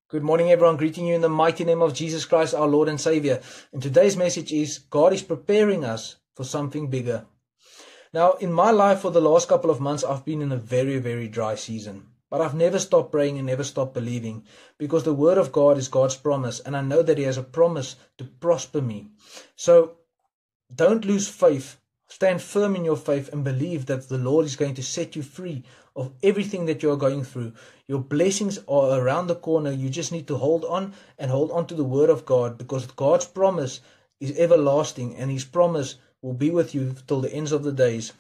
Good morning, everyone. Greeting you in the mighty name of Jesus Christ, our Lord and Savior. And today's message is God is preparing us for something bigger. Now, in my life for the last couple of months, I've been in a very, very dry season. But I've never stopped praying and never stopped believing, because the Word of God is God's promise, and I know that He has a promise to prosper me. So don't lose faith. Stand firm in your faith and believe that the Lord is going to set you free of everything that you're going through. Your blessings are around the corner. You just need to hold on and hold on to the Word of God, because God's promise is everlasting and His promise will be with you till the ends of the days.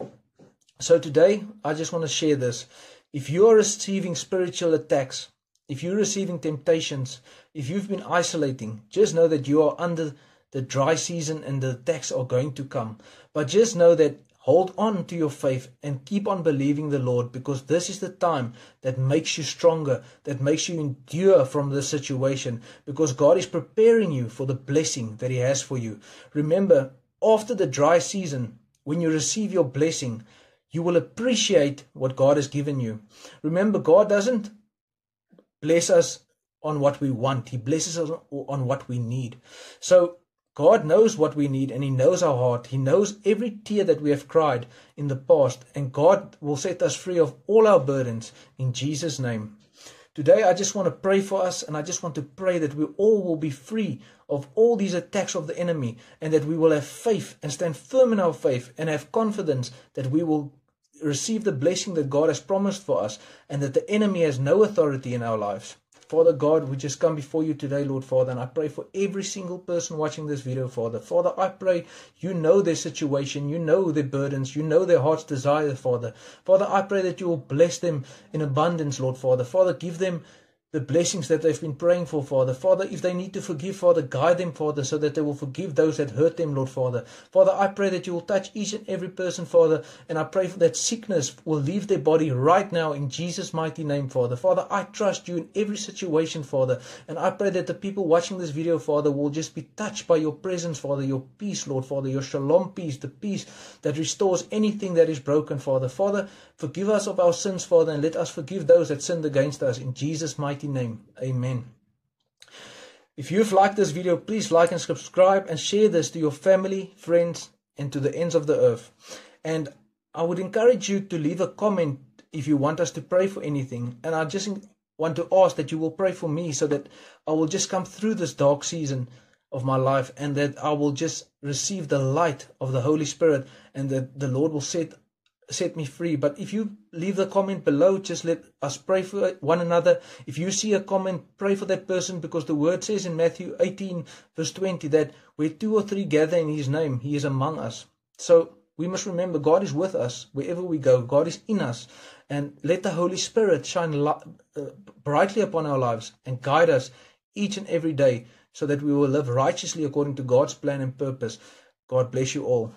So today, I just want to share this. If you are receiving spiritual attacks, if you're receiving temptations, if you've been isolating, just know that you are under the dry season and the attacks are going to come. But just know that hold on to your faith and keep on believing the Lord, because this is the time that makes you stronger, that makes you endure from the situation, because God is preparing you for the blessing that He has for you. Remember, after the dry season, when you receive your blessing, you will appreciate what God has given you. Remember, God doesn't bless us on what we want. He blesses us on what we need. So God knows what we need, and He knows our heart. He knows every tear that we have cried in the past, and God will set us free of all our burdens in Jesus' name. Today I just want to pray for us, and I just want to pray that we all will be free of all these attacks of the enemy, and that we will have faith and stand firm in our faith and have confidence that we will receive the blessing that God has promised for us, and that the enemy has no authority in our lives. Father God, we just come before you today, Lord Father, and I pray for every single person watching this video, Father. Father, I pray you know their situation, you know their burdens, you know their heart's desire, Father. Father, I pray that you will bless them in abundance, Lord Father. Father, give them the blessings that they've been praying for, Father. Father, if they need to forgive, Father, guide them, Father, so that they will forgive those that hurt them, Lord Father. Father, I pray that you will touch each and every person, Father, and I pray for that sickness will leave their body right now in Jesus' mighty name, Father. Father, I trust you in every situation, Father, and I pray that the people watching this video, Father, will just be touched by your presence, Father, your peace, Lord Father, your shalom peace, the peace that restores anything that is broken, Father. Father, forgive us of our sins, Father, and let us forgive those that sinned against us in Jesus' mighty name. Amen. If you've liked this video, please like and subscribe and share this to your family, friends, and to the ends of the earth. And I would encourage you to leave a comment if you want us to pray for anything. And I just want to ask that you will pray for me, so that I will just come through this dark season of my life, and that I will just receive the light of the Holy Spirit, and that the Lord will set me free. But if you leave the comment below, just let us pray for one another. If you see a comment, pray for that person, because the word says in Matthew 18 verse 20 that where 2 or 3 gather in His name, He is among us. So we must remember God is with us wherever we go. God is in us, and let the Holy Spirit shine brightly upon our lives and guide us each and every day, so that we will live righteously according to God's plan and purpose. God bless you all.